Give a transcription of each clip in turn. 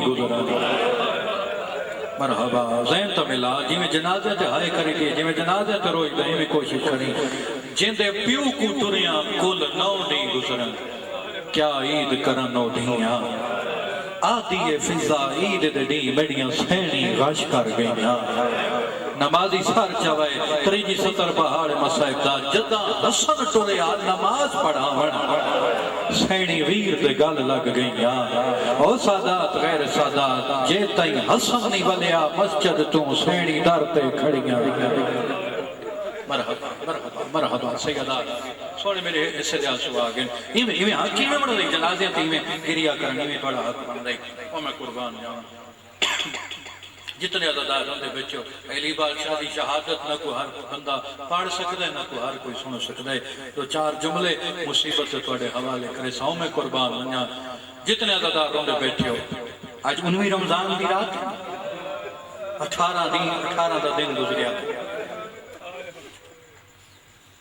گزرا مرحبا زین تو ملا جی میں جنازے تے ہائے کرے گی جی میں جنازے تے روئی دیں میں کوشش کریں جن دے پیو کو تریاں کل 9 دن گزرن کیا عید کرن 9 دنیا آتی ہے فضا عید دے دی بڑیاں سینی غش کر گئیاں نمازی سر چوائے تریجی 70 پہاڑ مسائب دا جدہ حسن ٹوریا نماز پڑھاون سینی ویر دے گل لگ گئیاں او سادات غیر سادات جے تائیں حسن نہیں بلیا مسجد تو سینی در تے کھڑیاں مرحبا مرحبا مرحبا سیدات سوڑے میرے اسے دیا سو آگئے ایویں حقی میں بڑھ رہی جنازیاں تھی میں گریا کرنی میں بڑا حق بن رہی اور میں قربان جانا جتنے عددار ہوندے بچو اہلی بادشاہ دی شہادت نہ کو ہر بندہ پڑھ سکتا ہے نہ کو ہر کوئی سن سکتا ہے تو 4 جملے مصیبت سے توڑے حوالے کرے ساؤں میں قربان بنیا جتنے عددار ہوندے بیٹھے ہو آج 19 رمضان دی رات 18 دا دن گزریا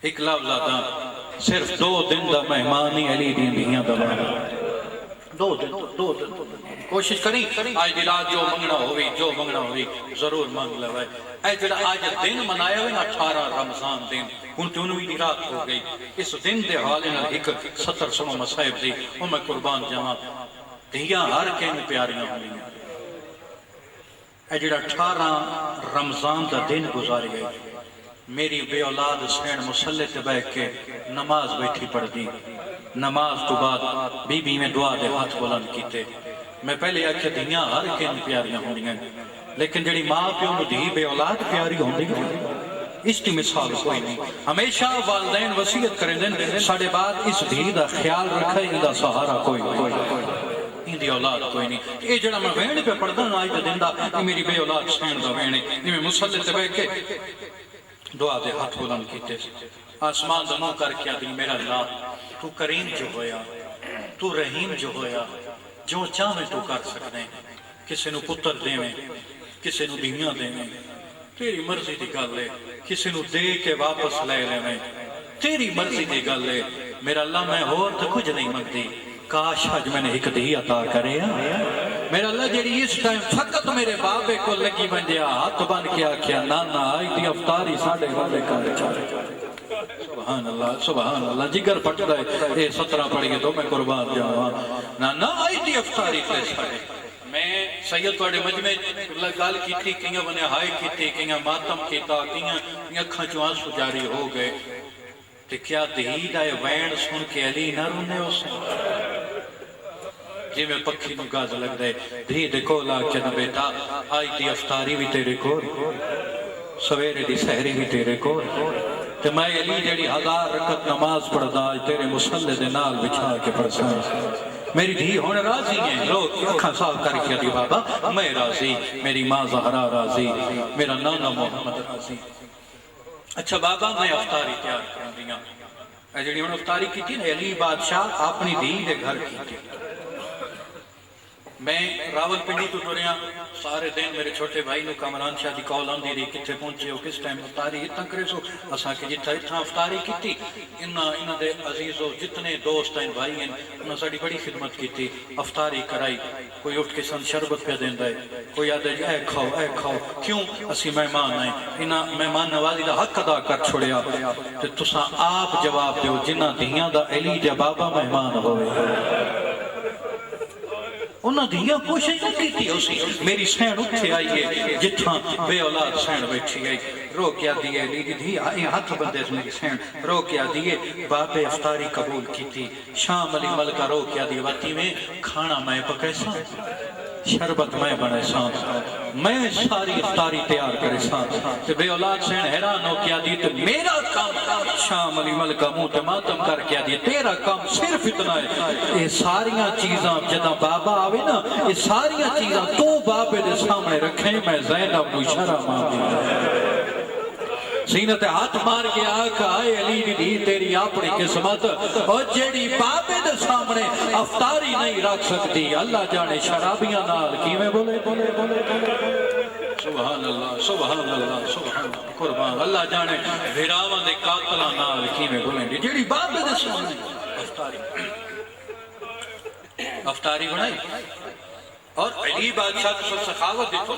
ایک لفظ آتا صرف 2 دن دا مہمانی علی دین دیاں دوانا 2 دن کوشش کریں آج دلات جو منگنا ہوئی ضرور مانگ لوائے اے جڑا آج دن منایا ہوئے نا 18 رمضان دن ان 19 رات ہو گئی اس دن دے حالے نا ایک 70 سنو مسائب دی وہ میں قربان جاواں دیاں ہر کہیں پیاریاں ہوئی اے جڑا 18 رمضان دا دن گزاری گئی میری بے اولاد سین مسلح تے بیٹھ کے نماز بیٹھی پڑھ دی نماز تو بعد بی بی میں دعا دے ہاتھ بلند کیتے میں پہلے آکھے دیاں ہر کہیں پیاریاں ہونی ہیں لیکن جڑی ماں پیوں نو دی بے اولاد پیاری ہوندی اس کی مثال کوئی نہیں ہمیشہ والدین وصیت کریں دیں ساڑھے بعد اس دی دا خیال رکھے ان دا سہارا کوئی ان دی اولاد کوئی نہیں یہ جڑا میں وین پہ پڑھ دا آئی دا دن دا میری بے اولاد سین دا وین میں مسلح تے بیٹھ کے دعا دے ہاتھ بلند کیتے آسمان دنوں کر کیا دی میرا اللہ تو کریم جو ہویا تو رحیم جو ہویا جو چاہیں تو کر سکنے کسے نو پتر دے میں کسے نو دنیا دے میں تیری مرضی دی گل ہے کسے نو دے کے واپس لے لے میں تیری مرضی دی گل ہے میرا اللہ میں ہو تو کچھ نہیں مگدی کاش آج میں نے ایک دی عطا کرے میرا اللہ جیڑی اس ٹائم فقط میرے بابے کو لگی بندیا ہاتھ بن کیا کیا نانا آئی دی افطاری ساڑھے والے کارے چاہے سبحان اللہ جگر پھٹ رہے اے 17 پڑھئے تو میں قربان جاؤں نانا آئی دی افطاری تے ساڑھے میں سید توڑے مجمع گال کی تھی کہیں بنے ہائے کی تھی کہیں ماتم کیتا کہیں کھنچوان سجاری ہو گئے تو کیا دہید آئے وین سن کے علی نہ رونے ہو سن جی میں پکھی نو گاز لگ دے دہید کو لا کے نہ بیٹا آئی دی افطاری بھی تیرے کو سویرے دی سہری بھی تیرے کو تو میں علی جڑی 1000 رکعت نماز پڑھدا آج تیرے مسلح دے نال بچھا کے پڑھساں میری دھی ہونے راضی ہیں لوگ اکھاں صاف کر کے دی بابا میں راضی میری ماں زہرا راضی میرا نانا محمد راضی اچھا بابا میں افطاری تیار کر دیا جڑی انہوں افطاری کی تھی نا علی بادشاہ اپنی دھی دے گھر کی تھی میں راول پنڈی تو ٹوریا سارے دن میرے چھوٹے بھائی نو کامران شاہ دی کال آندی رہی کتھے پہنچے ہو کس ٹائم افطاری اتنا کرے سو اساں کہ جتھا اتنا افطاری کی تھی انہاں دے عزیزو جتنے دوست ہیں بھائی ہیں انہاں ساڑی بڑی خدمت کی تھی افطاری کرائی کوئی اٹھ کے سن شربت پہ دیندہ ہے کوئی آدھے جی اے کھاؤ کیوں اسی مہمان آئیں انہاں مہمان نوازی دا حق ادا کر چھوڑیا تو تساں آپ جواب دیو جنہ دیاں دا علی جا بابا مہمان ہوئے انہاں دیاں کوشش کی تھی اسی میری سین اٹھے آئیے جتھاں بے اولاد سین بیٹھی آئی رو کیا دیئے لیدی دی آئی ہاتھ بندے سے میری سین رو کیا دیئے باپ افطاری قبول کی تھی شام علی ملکہ رو کیا دیئے واتی میں کھانا میں پکے ساں شربت میں بنے ساں میں ساری افطاری تیار کرے ساں تو بے اولاد سین حیران ہو کیا دی تو میرا کام شام علی ملکہ موت ماتم کر کیا دی تیرا کام صرف اتنا ہے یہ ساریاں چیزاں جدہ بابا آوے نا یہ ساریاں چیزاں تو بابے دے سامنے رکھیں میں زینب نو شرم آوے سینت ہاتھ مار کے آکھ آئے علی دی تیری اپنی قسمت اور جیڑی بابے دے سامنے افطاری نہیں رکھ سکتی اللہ جانے شرابیاں نال کی میں بولے سبحان اللہ سبحان اللہ سبحان اللہ قربان اللہ جانے بھیراوان دے قاتلہ نال کی میں بولیں گے جیڑی بابے دے سامنے افطاری بنائی اور علی بادشاہ تو سخاوت دیتو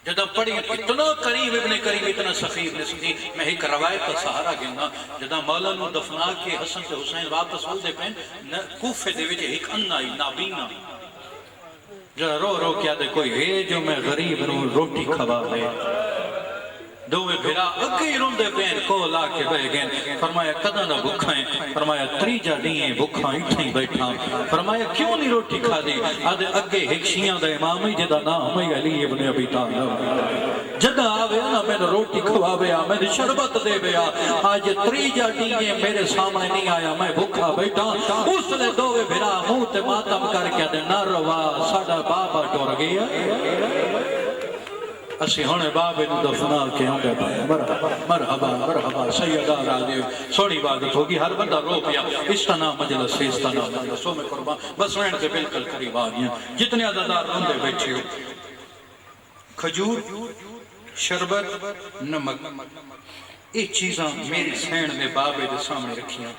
جدہ پڑھی اتنا قریب ابن کریم اتنا سخیف نے سنی میں ایک روایت کا سہارا گننا جدہ مولا نو دفنا کے حسن سے حسین واپس ہو دے پہن کوفے دے وجہ ایک انائی نابینا جدہ رو رو کیا دے کوئی ہے جو میں غریب رو روٹی کھوا لے دوے بھیرا اگئی روندے پین کو لا کے بہ گئے فرمایا کدہ نہ بکھائیں فرمایا تریجہ دیئیں بکھائیں اٹھیں بیٹھاں فرمایا کیوں نہیں روٹی کھا دی آدھے اگے ہکشیاں دے امامی جدہ نام ہے علی ابن ابی طالب جدہ آوے نا میں نے روٹی کھوا بیا میں نے شربت دے بیا آج تریجہ دیئیں میرے سامنے نہیں آیا میں بکھا بیٹھا اس نے دوے بھیرا موت ماتم کر کے دے نہ روا ساڑا بابا ڈور گیا اسی ہونے بابے نو دفنا کے ہوں گے مرحبا مرحبا سیدہ راجے سوڑی عبادت ہوگی ہر بندہ رو پیا استنا مجلس استنا مجلس سو میں قربان بس وین سے بالکل قریب آگیا جتنے عزادار روندے بیٹھے ہو کھجور شربت نمک ایک چیزاں میری سین میں بابے دے سامنے رکھیاں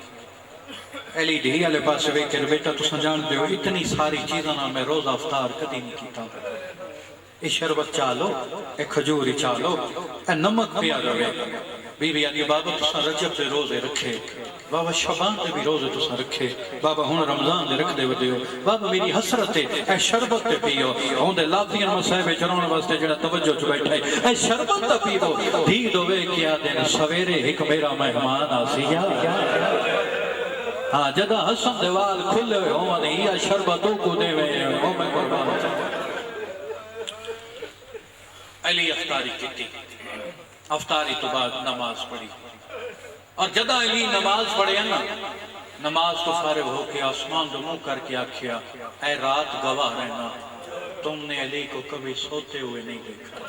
علی ڈھی علی پاس ویکر بیٹا تو سنجان دے ہو اتنی ساری چیزاں میں روز افطار کدی نہیں کیتا اے شربت چالو اے کھجوری چالو اے نمک پیا روے بی بی آدھی بابا تسا رجب دے روزے رکھے بابا شبان دے بھی روزے تسا رکھے بابا ہون رمضان دے رکھ دے ودے ہو بابا میری حسرت اے شربت دے پیو ہون دے لافین مسائبے چرون واسطے جڑا توجہ چ بیٹھے اے شربت دے پیو دھی دوے کیا دن سویرے ایک میرا مہمان آسیا ہاں جدہ حسن دیوال کھلے ہوئے ہوں دے یا شربتوں کو دے ہوئے ہوں میں قربان علی افطاری کی تھی افطاری تو بعد نماز پڑھی اور جدہ علی نماز پڑھے نا نماز تو فارغ ہو کے آسمان دو منہ کر کے آکھیا اے رات گواہ رہنا تم نے علی کو کبھی سوتے ہوئے نہیں دیکھا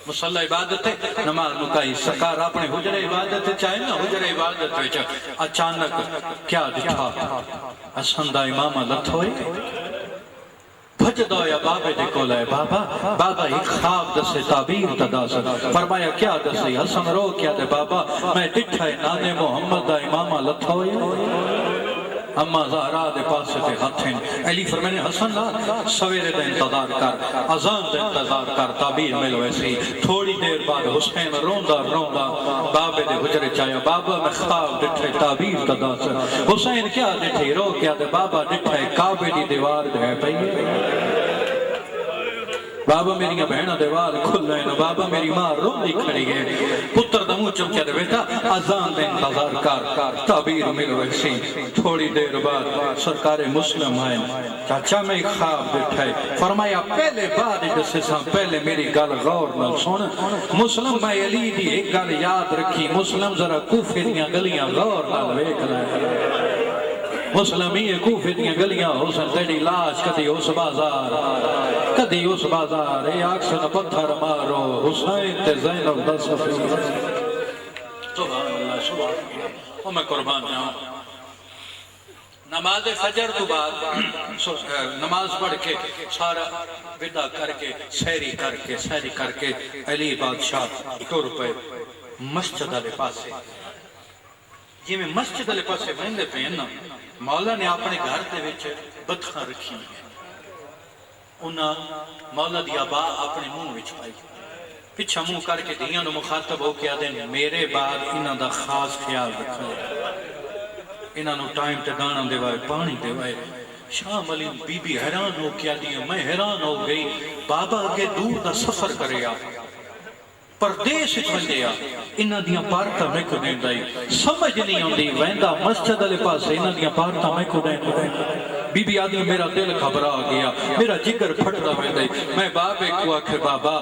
مصلی عبادت ہے نماز مکائی سرکار اپنے حجر عبادت چاہے نا حجر عبادت اچانک کیا دکھا حسن دا امامہ لت ہوئے بھج دو یا بابے دے کو لائے بابا ایک خواب دسے تعبیر تدا سر فرمایا کیا دسے حسن رو کیا دے بابا میں ڈٹھائے نانے محمد دا امامہ لتھا ہوئے اما زہرا دے پاسے تے ہتھیں علی فرمانے حسن لا سویرے دے انتظار کر اذان دے انتظار کر تعبیر ملو ایسی تھوڑی دیر بعد حسین روندہ بابے دے حجرے چاہیا بابا میں خواب ڈٹھے تعبیر تدا سر حسین کیا ڈٹھے رو کیا دے بابا ڈٹھے کعبے دی دیوار دے پئیے بابا میری بہنہ دیوال کھل رہے ہیں بابا میری ماں روندی کھڑی ہے پتر دمو چمکیا دے بیٹا اذان دے انتظار کر تعبیر مل ویسی تھوڑی دیر بعد سرکار مسلم آئے چاچا میں ایک خواب بیٹھائے فرمایا پہلے بعد جسے ساں پہلے میری گل غور نہ سن مسلم میں علی دی ایک گل یاد رکھی مسلم ذرا کوفے دیاں گلیاں غور نہ ویکھ لائے مسلمی کوفے دیاں گلیاں حسن تیری لاش کدی اس بازار اے آکسن پتھر مارو حسین تے زینب دس سبحان اللہ سبحان اللہ وہ میں قربان جاؤں نماز فجر تو بعد نماز پڑھ کے سارا ودا کر کے سیری کر کے علی بادشاہ ٹر پہ مسجد علی پاسے جی میں مسجد علی پاسے بہندے پہ نا مولا نے اپنے گھر دے وچ بطخاں رکھی ہیں انہاں مولا دی آبا اپنے منہ وچ پائی پچھا منہ کر کے دیاں نو مخاطب ہو کے آدھے میرے بعد انہاں دا خاص خیال رکھا انہاں نو ٹائم تے دانا دے وائے پانی دے وائے شام علی بی بی حیران ہو کے آدھی میں حیران ہو گئی بابا کے دور دا سفر کرے آ پردیش بندے آ انہاں دیاں پارتا میں کو دین دائی سمجھ نہیں ہوندی ویندہ مسجد علی پاس انہاں دیاں پارتا میں کو دین دائی بی بی آدھی میرا دل گھبرا گیا میرا جگر پھڑتا ہوئے دے میں بابے کو آکھے بابا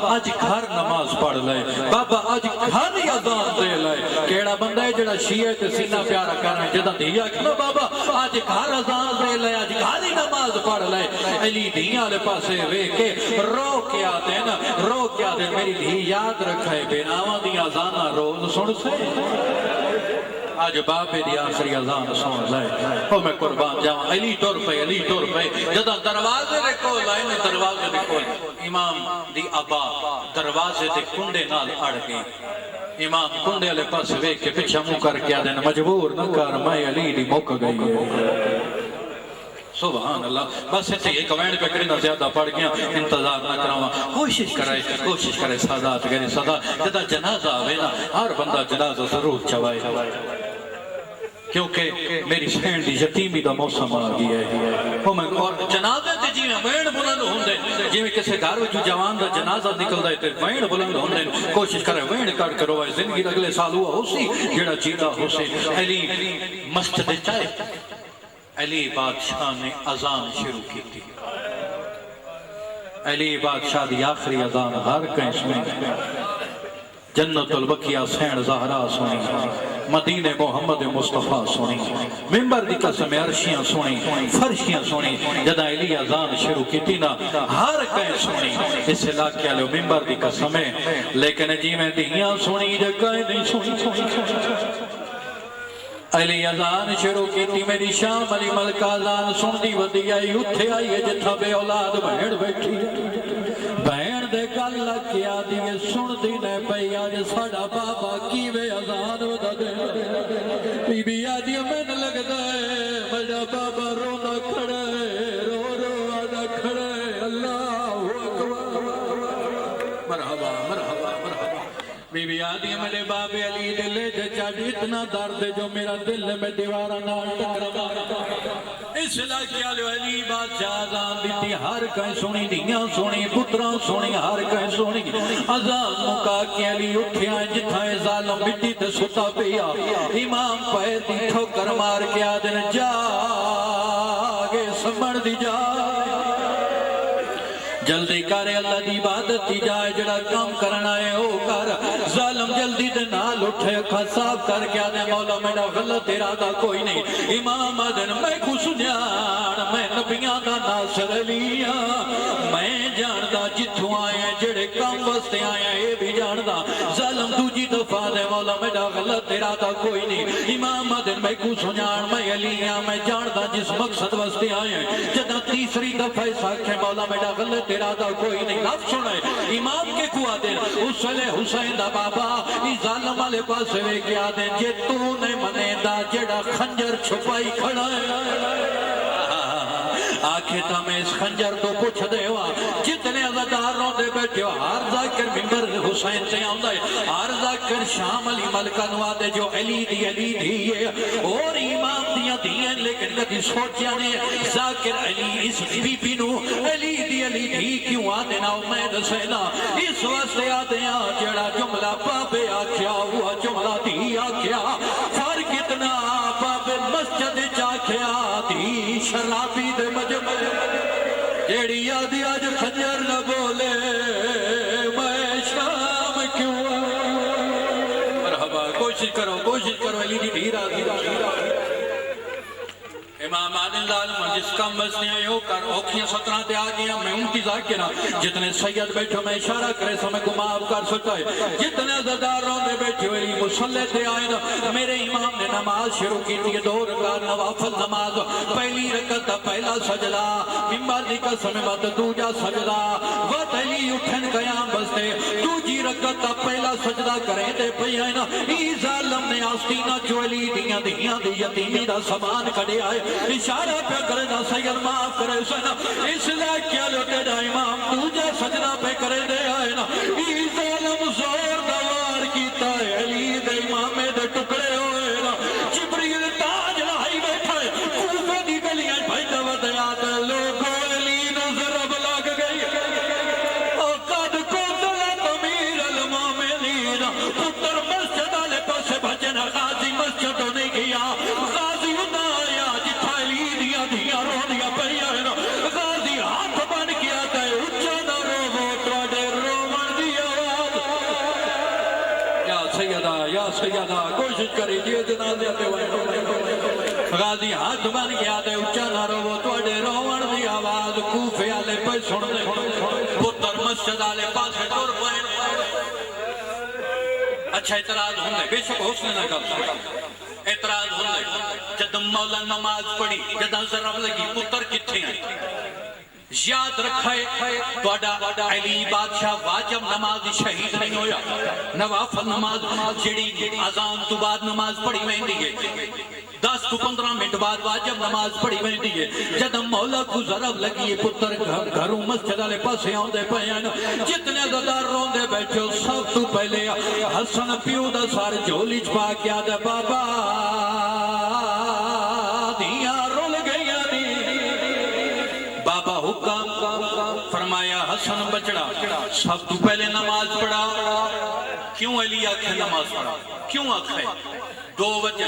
آج گھر نماز پڑھ لے بابا آج گھر اذان دے لے کیڑا بندہ ہے جڑا شیعہ تے سینہ پیارا کر رہے جدہ دیا کہ بابا آج گھر اذان دے لے آج گھر ہی نماز پڑھ لے علی دیاں لے پاسے وے کے رو کیا دے میری دھی یاد رکھے بیناواں دی اذانہ روز سن سے آج بابے دی آخری اذان سن لائے او میں قربان جاؤں علی ٹور پہ جدہ دروازے دے کول آئے نے دروازے دے کول امام دی ابا دروازے دے کنڈے نال اڑ گئی امام کنڈے والے پاس ویکھ کے پیچھے منہ کر کے آدھے مجبور نہ کر میں علی دی مک گئی ہے سبحان اللہ بس اتنے ایک وینڈ پہ کرنا زیادہ پڑ گیا انتظار نہ کراؤں کوشش کرے سادات گری صدا جدہ جنازہ آوے نا ہر بندہ جنازہ ضرور چوائے کیونکہ میری سین دی یتیمی دا موسم آ گیا ہے اور جنازے تے جی میں وین بلند ہوندے جی میں کسے گھر وچ جوان دا جنازہ نکلدا ہے تے وین بلند ہوندے کوشش کرے وین کٹ کرو زندگی اگلے سال ہوا ہوسی جڑا جیتا ہوسی علی مسجد چائے علی بادشاہ نے اذان شروع کی تھی علی بادشاہ دی آخری اذان ہر کہیں سنی جنت البقیہ سین زہرا سنی مدینہ محمد مصطفیٰ سنی ممبر دی قسم عرشیاں سنی فرشیاں سنی جدہ علی اذان شروع کی تھی نا ہر کہیں سنی اس علاقے لو ممبر دی قسم ہے لیکن جی میں دیاں سنی جے کہیں نہیں سنی علی اذان شروع کی تھی میری شام علی ملکہ اذان سن دی ودی آئی اتھے آئی ہے جتھا بے اولاد بہن بیٹھی بہن دے گل لکیا دیئے سن دی نے پئی آج ساڑا بابا کی بے اذان ودا دے بی بی آدھی میں نے لگ دے میرا بابا رونا کھڑے رو آدھا کھڑے اللہ مرحبا بی بی آدھی میرے باب علی دلے جے چاڑی اتنا درد جو میرا دل میں دیوارہ نال ٹکرا اس علاقے علی بادشاہ اذان دیتی ہر کہیں سنی دیاں سنی پتران سنی ہر کہیں سنی اذان مکا کے علی اٹھے آئیں جتھائیں ظالم مٹی تے ستا پیا امام پہ دی ٹھوکر مار کے آدھن جاگے سمڑ دی جائے جلدی کرے اللہ دی عبادت دی جائے جڑا کام کرنا ہے او کر ظالم جلدی دے نال اٹھے اکھا صاف کر کے آنے مولا میرا غلط ارادہ کوئی نہیں امام آدن میں کو سنیان میں نبیان دا ناصر علیہ میں جاندہ جتھوں آئے جڑے کام وستے آئے اے بھی جاندہ ظالم دوجی دفعہ دے مولا میرا غلط ارادہ کوئی نہیں امام آدن میں کو سنیان میں علیہ میں جاندہ جس مقصد وستے آئے جدہ تیسری دفعہ ساکھے مولا میرا غلط ارادہ کوئی نہیں لفظ سنے امام کے کو آدھیں اسلے حسین دا بابا ای ظالم والے پاس وے کے آدھیں جے تو نے منے دا جڑا خنجر چھپائی کھڑا ہے آنکھیں تا میں اس خنجر تو پوچھ دے ہوا جتنے عزدار روندے بیٹھے ہو ہر ذاکر ممبر حسین سے آؤں دے ہر ذاکر شام علی ملکہ نوا دے جو علی دی اور امام دیا دیئے لیکن کدھی سوچیا نے ذاکر علی اس بی بی نو علی دی کیوں آدھے نا امید سینا اس واسطے آدھے جڑا جملہ بابے آکھیا ہوا جملہ دی آکھیا فرق اتنا بابے مسجد چاکھیا دی شرابی دے جیڑی آدھی آج خنجر نہ بولے میں شام کیوں مرحبا کوشش کرو علی دی دھیرہ امام آدن ظالم جس کم بسنے آئے ہو کر اوکھیاں 17 تے آگیا میں ان کی ذاکرہ جتنے سید بیٹھو میں اشارہ کرے سو میں کو معاف کر سکتا ہے جتنے عزدار روندے بیٹھو علی مسلح تے آئے نا میرے امام نے نماز شروع کی تھی 2 رکعت نوافل نماز پہلی رکعت پہلا سجدہ ممبر دی قسم بات دوجا سجدہ وقت علی اٹھن قیام بستے دوجی رکعت پہلا سجدہ کریں دے پئی آئے نا ای ظالم نے آستینہ جو علی دیاں دی یتیمی دا سامان کھڑے آئے اشارہ پہ کرے دا سید معاف کرے سنا اس لئے کیا لوٹے دا امام دوجہ سجدہ پہ کرے دے آئے نا ای ظالم زور دوار کیتا ہے علی دے امام دے ٹکڑے ہوئے نا جبریل تاج لائی بیٹھا ہے کوفے دی گلیاں بھائی دو دیات لوگوں علی نظر اب لگ گئی قد قتلت امیر المومنین پتر مسجد آلے پاسے بھجن غازی مسجد ہونے گیا غازی ادایا جتھا علی دیا دیا رو دیا پہیا ہے نا غازی ہاتھ بن کیا تے اچھا نہ رو وہ توڑے رومن دیا یا سیدہ کوشش کری جیے جنازے آتے ہوئے غازی ہاتھ بن گیا تے اچھا نہ رو وہ توڑے رومن دی آواز کوفے آلے پہ سن دے پتر مسجد آلے پاسے دور پہن اچھا اعتراض ہوندے بے شک حسن نہ کر اعتراض ہوندے جد مولا نماز پڑھی جدہ ضرب لگی پتر کتھے ہیں یاد رکھے تہاڈا علی بادشاہ واجب نماز شہید نہیں ہویا، نوافل نماز جڑی اذان تو بعد نماز پڑھی ویندی ہے 10 تو 15 منٹ بعد واجب نماز پڑھی ویندی ہے۔ جد مولا کو ضرب لگی ہے پتر گھروں مسجد والے پاسے آندے پئے ہیں، جتنے زدار روندے بیٹھے سب تو پہلے حسن پیو دا سر جھولی چ پا کے آدھا بابا دیاں رول گئیاں بابا حکم فرمایا حسن بچڑا سب تو پہلے نماز پڑھا۔ کیوں علی آکھے نماز پڑھا؟ کیوں آکھے؟ دو وجہ،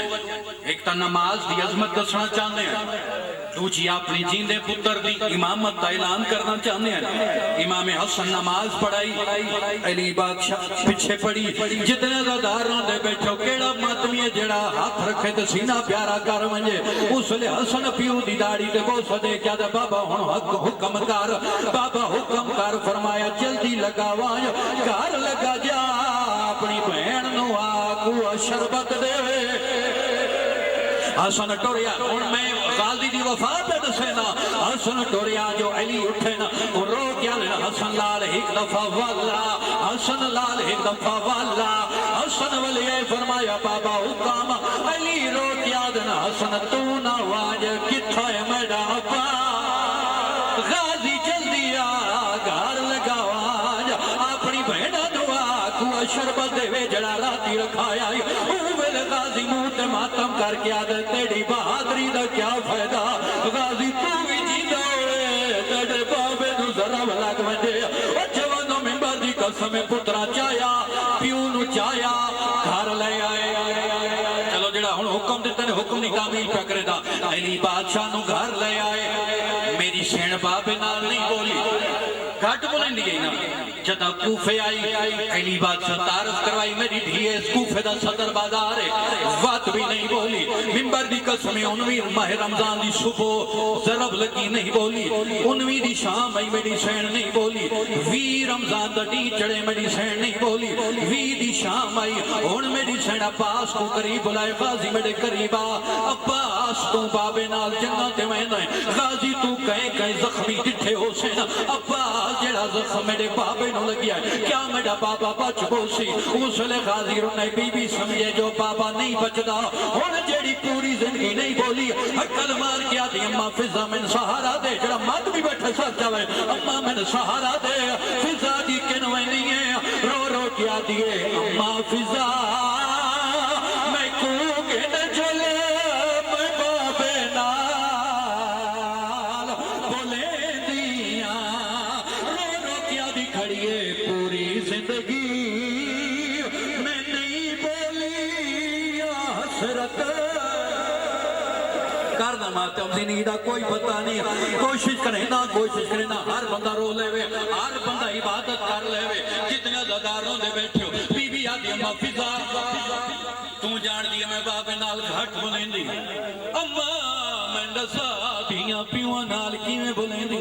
ایک تا نماز دی عظمت دسنا چاہنے ہیں، دوجی اپنی جیندے پتر دی امامت کا اعلان کرنا چاہنے ہیں۔ امام حسن نماز پڑھائی، علی بادشاہ پیچھے پڑھی، جتنے زدار روندے بیٹھو کیڑا ماتمی ہے جڑا ہاتھ رکھے تے سینہ پیارا کر ونجے، اس لئے حسن پیو دی داڑھی تے بوسہ دے کیا دے بابا ہن حکم کر، بابا حکم کر فرمایا جلدی لگا وائیں گھر لگا جا اپنی بہن نو آگو شربت دے۔ حسن ٹوریا ہن میں غازی دی وفا پہ دسینا، حسن ٹوریا جو علی اٹھے نا رو کیا لینا حسن لال ایک دفعہ واللہ، حسن لال ایک دفعہ واللہ، حسن ولی فرمایا بابا حکام علی رو کیا دینا حسن تو نہ واج کتھا ہے میڈا اپا غازی جلدی آ گھر لگا واج اپنی بہنہ دعا کو شربت دے وے جڑا راتی رکھایا اوہ غازی موت ماتم کر کے آدھے تیڑی بہادری دا کیا فائدہ غازی تو بھی جیدہ ہوئے تیڑے بابے نو ذرا لگ ونجے جوانو ممبر دی قسم پترا چایا پیو نو چایا گھر لے آئے۔ چلو جڑا ہن حکم دیتے نے حکم نہیں تعمیل پہ کرے دا، علی بادشاہ نو گھر لے آئے۔ میری سین بابے نال نہیں بولی، گھٹ بولیں دیئے نا، جدا کوفے آئی علی بادشاہ تعارف کروائی میری دھیے اس کوفے دا صدر بازار ہے، وات بھی نہیں بولی، ممبر دی قسمیں انوی ماہ رمضان دی صبح ضرب لگی نہیں بولی، انوی دی شام آئی میری سین نہیں بولی، وی رمضان دا ڈی چڑے میری سین نہیں بولی، وی دی شام آئی ان میری سین عباس کو قریب بلائے غازی میرے قریبا عباس تو بابے نال جنت میں نہیں غازی تو کہیں زخمی ڈٹھے ہو سینا عباس جڑا زخم میرے بابے نو لگیا ہے کیا میرا بابا بچ بوسی اس لئے غازی رونے بی بی سمجھے جو بابا نہیں بچدا ہون جیڑی پوری زندگی نہیں بولی حقل مار کیا دی اممہ فضا من سہارا دے جڑا مات بھی بیٹھے ساتھ جاوے اممہ من سہارا دے فضا دی کنوے نہیں ہے رو رو کیا دیے اممہ فضا میں کوگے نہ جلے میں بابے نال بولے دیا رو رو کیا دی کھڑیے پوری زندگی میں نہیں بولی حسرت کرنا ماتم زندگی دا کوئی پتہ نہیں کوشش کرے نا ہر بندہ رو لے وے ہر بندہ عبادت کر لے وے جتنے زداروں دے بیٹھے ہو بی بی آدھی اممہ فضا تو جان دیا میں بابے نال گھٹ بلیں دی اممہ میں نسا دیاں پیوہ نال کیویں بلیں دی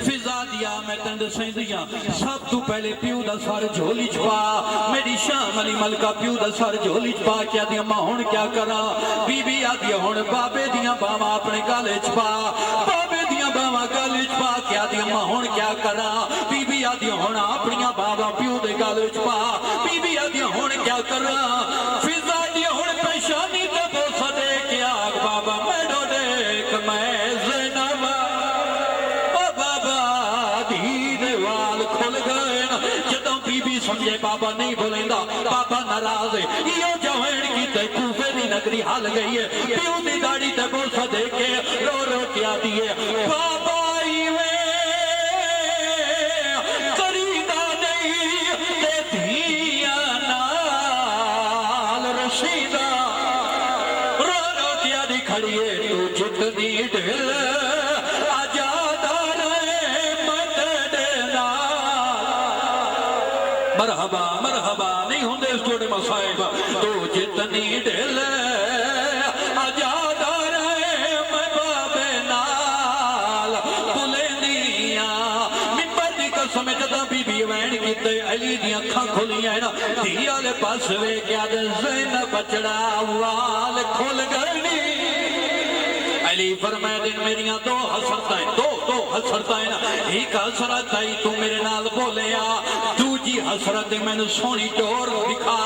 فضا دیا میں تند سیں دیا سب تو پہلے پیو دا سار جھولی چھپا میری شام علی ملکہ پیو دا سار جھولی چھپا کیا دیا ماں ہون کیا کرا بی بی آدیا ہون بابے دیا باما اپنے گالے چھپا بابے دیا باما گالے چھپا کیا دیا ماں ہون کیا کرا بی بی آدیا ہون اپنیا بابا پیو دے گالے چھپا بی بی آدیا ہون کیا کرا فضا دیا ہون پیشانی تے بوسا دے کیا بابا میڈو دیکھ میں زینب او بابا دید وال کھل گئے جدوں بی بی سمجھے بابا نہیں بولیندا بابا ناراض ہے یہ جوین کی تے کوفے دی نگری حال گئی ہے پیو دی داڑی تے بوسا دے کے رو رو کیا دیئے بابا ایوے کریدہ نہیں تے دھیا نال رشیدہ رو رو کیا دی کھڑیے تو جتنی ڈھل آجادہ رہے مت دینا مرحبا مرحبا نہیں ہوں دے اس جوڑے مسائب تو جتنی ڈھل آجادہ رہے میں بابے نال بلیں دیا ممبر دی قسم جدا بی بی وین کیتے علی دی اکھاں کھلی ہیں دیا لے پاس وے کیا دے زینب بچڑا وال کھل گئی علی فرمائے دن میریاں دو حسرتائیں ایک حسرت آئی تو میرے نال بولیا دوجی حسرت میں نے سونی ٹور دکھا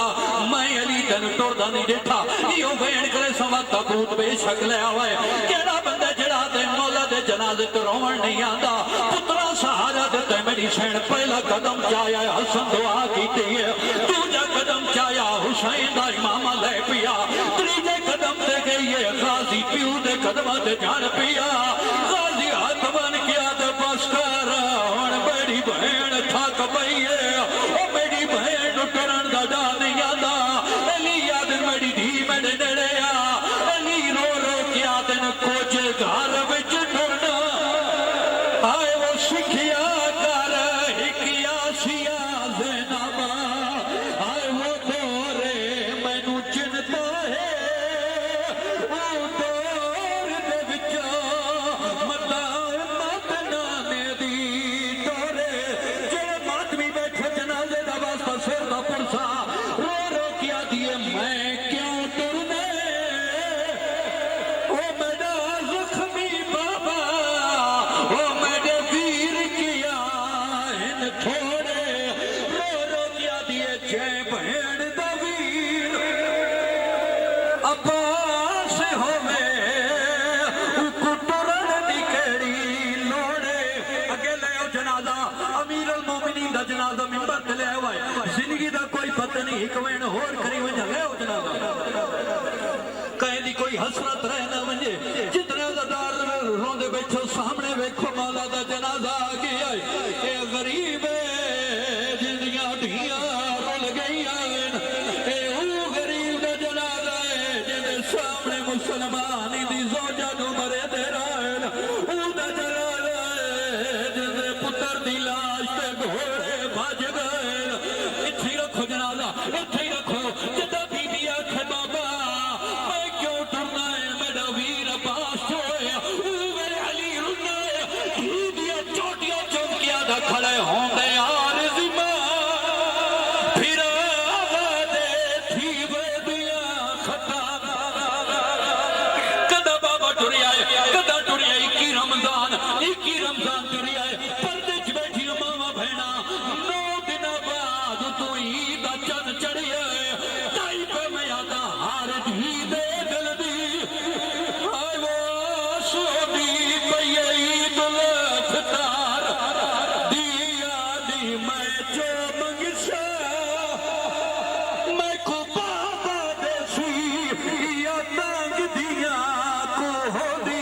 میں علی تین ٹور دا نہیں دیکھا یہ بین کرے سوا تابوت بے شک لے آوائے کیڑا بندہ جڑا دے مولا دے جنازے تو رومن نہیں آندا پترا سہارا دیتے میری سین پہلا قدم چایا حسن دعا کیتی ہے دوجا قدم چایا حسین دا امامہ لے پیا تریجے قدم دے گئی ہے غازی پیو دے قدمہ دے جان پیا غازی ہاتھ بن کیا دے بس کر ہون میری بہن تھک پئی ہے او میری بہن ٹرن دا ڈا نہیں آندا علی یاد میری دھی میرے نیڑے علی رو رو کیا دن کچھ گھر وچ ٹرنا آئے وہ سکھیا کر ہکیا سیا زینبا آئے وہ دورے مینو چنتا ہے وہ دور دے وچوں متا مت نانے دی دورے جڑے ماتمی بیٹھے جنازے دا واسطہ سر دا پرسا رو رو کیا دیے میں کیوں ٹرنے او میرا زخمی بابا او میرے ویر کیا ان تھوڑے رو رو کیا دیے جے بہن دا ویر عباس ہوئے اکو ٹرن دی کیڑی لوڑے اگے لے او جنازہ امیر المومنین دا جنازہ ممبر تے لے آوائے زندگی دا کوئی پتہ نہیں ایک وین ہور کری وجہ لے او جنازہ کہیں دی کوئی حسرت رہنا ونجے جتنے عزدار روندے بیٹھو سامنے ویکھو مولا دا جنازہ آگیا اے غریب جندیاں ڈھیاں رول گئی آئین اے او غریب دا جنازہ ہے جندے سامنے مسلمانی دی زوجہ نو مرے دے رائن او دا جنازہ ہے جندے پتر دی لاش تے گھوڑے بھاج گئے اتھی رکھو جنازہ اتھی رکھو جدہ بی بی آکھے بابا میں کیوں ٹرنا ہے میرا ویر عباس ہوئے او میرے علی رنا ہے ہی دیا چوٹیاں چوکیا دا کھڑے ہوں دے آرزی ماں پھر آوازے تھی بے دیا خطا کدہ بابا ٹری آئے کدہ ٹری آئے اکی رمضان ٹری آئے پردچ بیٹھی ماما بہنا 9 دن بعد تو عید چند چڑھی آئے تائی پہ میں آتا ہار دھی دے دل دی آئے وہ سودی پئی عید الفتار دیا دی میں جو منگسا میں کو بابا دے سی یا تانگ دیا کو ہو دی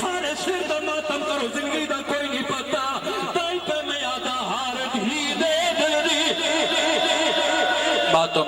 سارے سر دا ماتم کرو زندگی دا کوئی نہیں پتا تائی پہ میں آتا ہار دھی دے دل دی باتوں